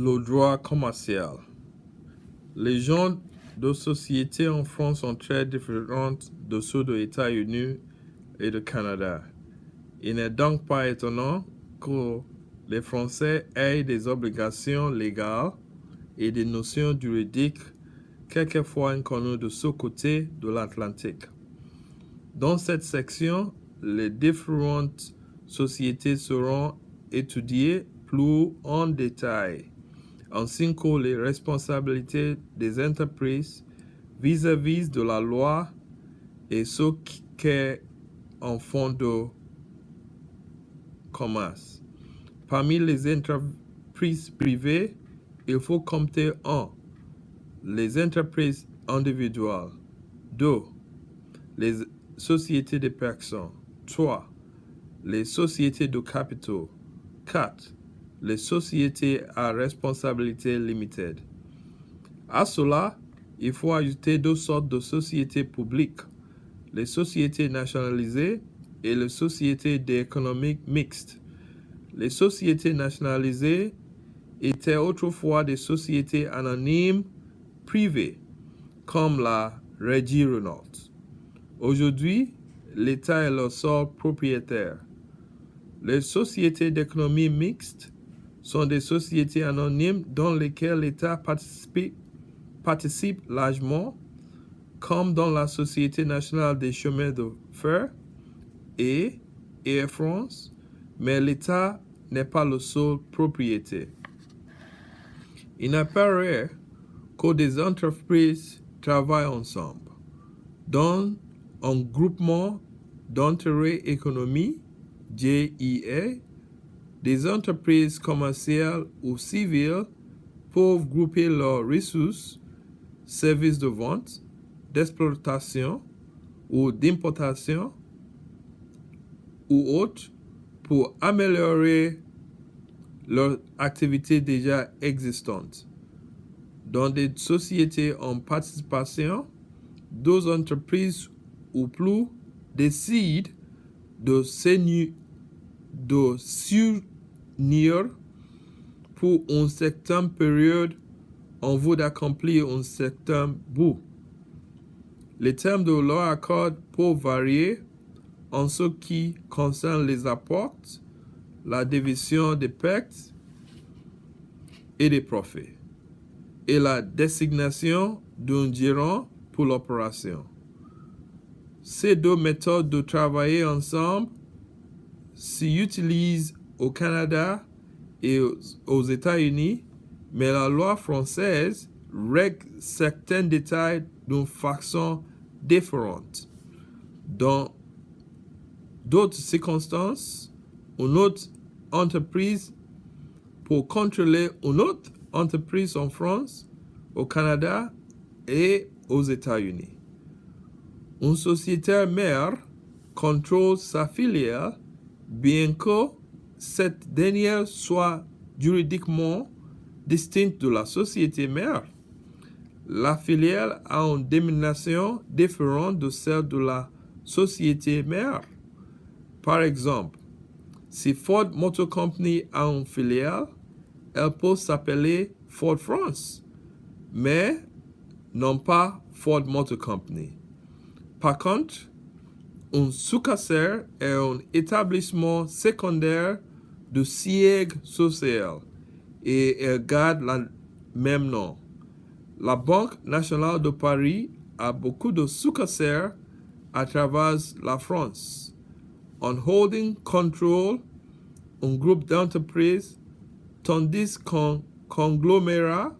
Le droit commercial. Les genres de sociétés en France sont très différents de ceux des États-Unis et du Canada. Il n'est donc pas étonnant que les Français aient des obligations légales et des notions juridiques quelquefois inconnues de ce côté de l'Atlantique. Dans cette section, les différentes sociétés seront étudiées plus en détail, ainsi que les responsabilités des entreprises vis-à-vis de la loi et ce qu'est un fonds de commerce. Parmi les entreprises privées, il faut compter 1. Les entreprises individuelles. 2. Les sociétés de personnes. 3. Les sociétés de capitaux. 4. Les sociétés à responsabilité limitée. À cela, il faut ajouter 2 sortes de sociétés publiques, les sociétés nationalisées et les sociétés d'économie mixte. Les sociétés nationalisées étaient autrefois des sociétés anonymes privées, comme la Régie Renault. Aujourd'hui, l'État est leur seul propriétaire. Les sociétés d'économie mixte sont des sociétés anonymes dans lesquelles l'État participe largement, comme dans la Société nationale des chemins de fer et Air France, mais l'État n'est pas le seul propriétaire. Il n'est pas rare que des entreprises travaillent ensemble dans un groupement d'intérêt économique, GIE. Des entreprises commerciales ou civiles peuvent grouper leurs ressources, services de vente, d'exploitation ou d'importation ou autres pour améliorer leurs activités déjà existantes. Dans des sociétés en participation, 2 entreprises ou plus décident de s'unir pour une certaine période en vue d'accomplir un certain but. Les termes de leur accord peuvent varier en ce qui concerne les apports, la division des pertes et des profits, et la désignation d'un gérant pour l'opération. Ces 2 méthodes de travailler ensemble s'y utilisent au Canada et aux États-Unis, mais la loi française règle certains détails d'une façon différente. Dans d'autres circonstances, une autre entreprise peut contrôler une autre entreprise en France, au Canada et aux États-Unis. Un sociétaire mère contrôle sa filiale, bien que cette dernière soit juridiquement distincte de la société mère. La filiale a une dénomination différente de celle de la société mère. Par exemple, si Ford Motor Company a une filiale, elle peut s'appeler Ford France, mais non pas Ford Motor Company. Par contre, un succursale est un établissement secondaire de siège social et elle garde le même nom. La Banque nationale de Paris a beaucoup de succursales à travers la France. Un holding contrôle un groupe d'entreprises, tandis qu'un conglomérat